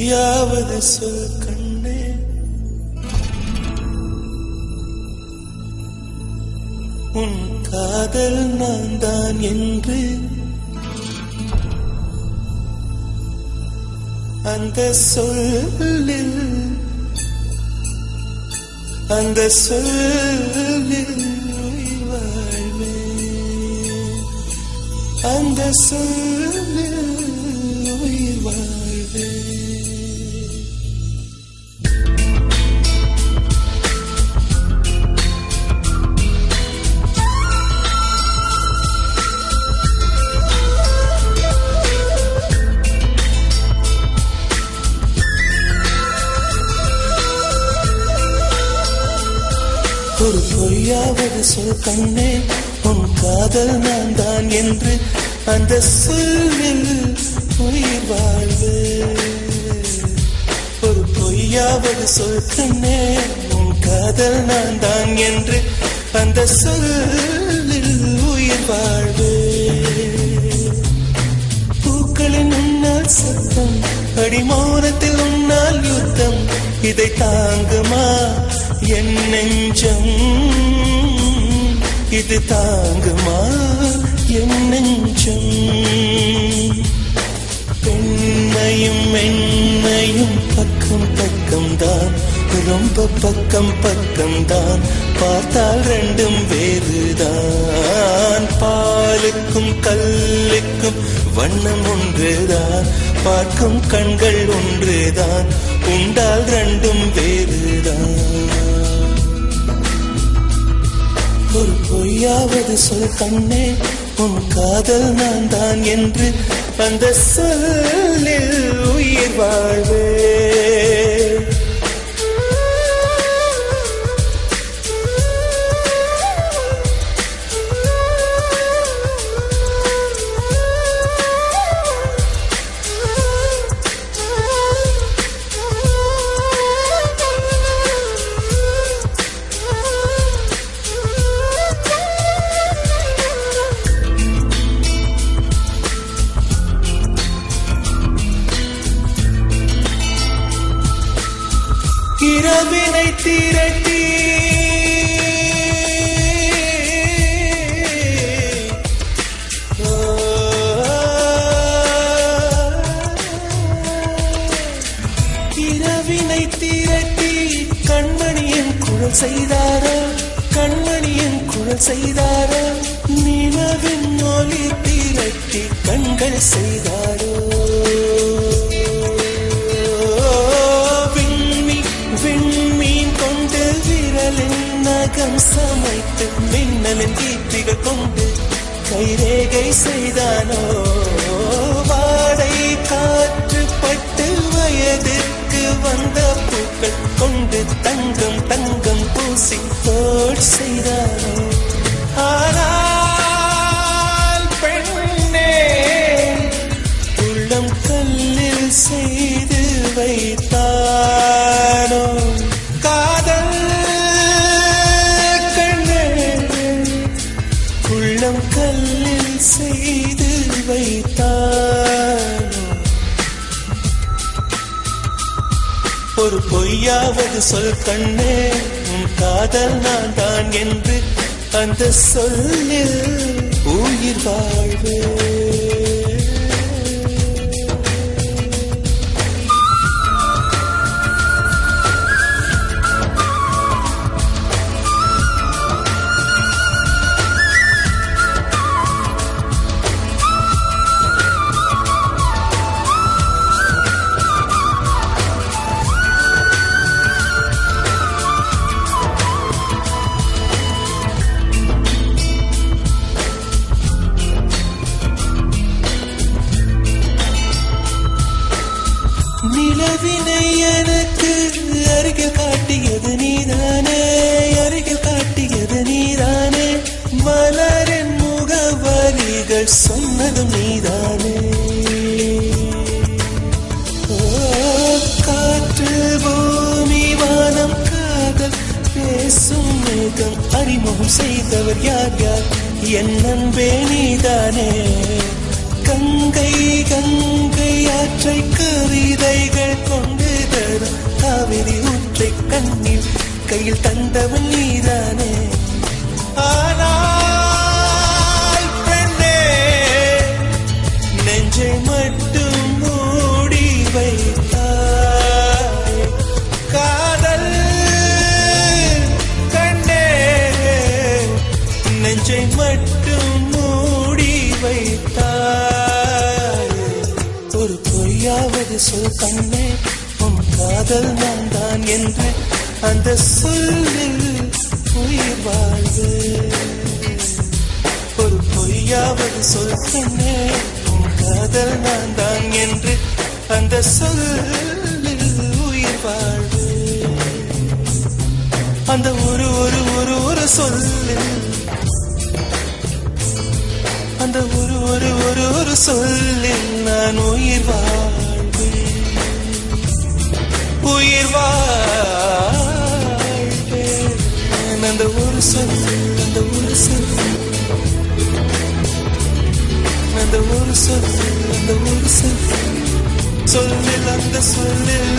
பொய்யாவது சொல் கண்ணே, உன் காதல் நான் தான் என்று அந்த சொல்லில் உயிர் வாழ்வேன், அந்த சொல்லில் உயிர் வாழ்வேன். ஒரு பொய்யாவது சொல் கண்ணே, உன் காதல் நான் தான் என்று அந்த சொல்லில் உயிர் வாழ்வு. ஒரு பொய்யாவது சொல் கண்ணே, உன் காதல் நான் தான் என்று அந்த சொல்லில் உயிர் வாழ்வு. பூக்களின் உன்னால் சத்தம், அடிமௌனத்தில் உன்னால் யுத்தம், இதை தாங்குமா என் நெஞ்சம், இது தாங்குமா என் நெஞ்சம். பெண்மையும் மென்மையும் பக்கம் பக்கம்தான், ரொம்ப பக்கம் பக்கம்தான், பார்த்தால் ரெண்டும் வேறுதான். பாலுக்கும் கல்லுக்கும் வண்ணம் ஒன்றுதான், பார்க்கும் கண்கள் ஒன்றுதான், உண்டால் ரெண்டும் வேறுதான். ஒரு பொய்யாவது சொல் கண்ணே, உன் காதல் நான் தான் என்று அந்த சொல்லில் உயிர் வாழ்வே. இரவினை திரட்டி இரவினை திரட்டி கண்மணியின் குழல் செய்தாரோ, கண்மணியின் குழல் செய்தாரோ, நிலவின் ஒளி திரட்டி கண்கள் செய்தாரோ. விண்மீன் கொண்டு விரலின் நகம் சமைத்து மின்னலின் கீர்த்திகள் கொண்டு கைரேகை செய்தானோ. வாடை காற்று பட்டு வயதிற்கு வந்த பூக்கள் கொண்டு தங்கம் தங்கம் பூசி தோல் செய்தானோ. ஆனால் பெண்ணே, உள்ளம் கல்லில் செய்து வைத்தானோ காதல் கண்ணே, உள்ளம் கல்லில் செய்து வைத்தானோ. ஒரு பொய்யாவது சொல் கண்ணே, உன் காதல் நான் தான் என்று அந்த சொல்லில் உயிர் வாழ்வே. நிலவினை எனக்கு அருகில் காட்டியது நீதானே, அருகில் காட்டியது நீதானே, மலரின் முகவரிகள் சொன்னதும் நீதானே. காற்று பூமி வானம் காதல் பேசும் மேகம் அறிமுகம் செய்தவர் யார் யார், என் அன்பே நீதானே. கங்கை கங்கை ஆற்றை கவிதைகள் வந்தவன் நீதானே. ஆனால் பெண்ணே நெஞ்சை மட்டும் மூடி வைத்தாய். காதல் கண்ணே நெஞ்சை மட்டும் மூடி வைத்தாய். ஒரு பொய்யாவது சொல் கண்ணே, உன் காதல் நான் தான் என்று அந்த சொல்லில் உயிர் வாழ்வு. ஒரு பொய்யாவது சொல் கண்ணே, உன் காதல் நான் தான் என்று அந்த சொல்லில் உயிர் வாழ்வு. அந்த ஒரு ஒரு ஒரு ஒரு சொல்லில், அந்த ஒரு ஒரு ஒரு ஒரு சொல்லில் நான் உயிர் வாழ்வேன், உயிர் வாழ்வேன். அந்த ஒரு சொல், அந்த ஒரு சொல், அந்த ஒரு சொல், அந்த ஒரு சொல், சொல்லில் அந்த சொல்லில்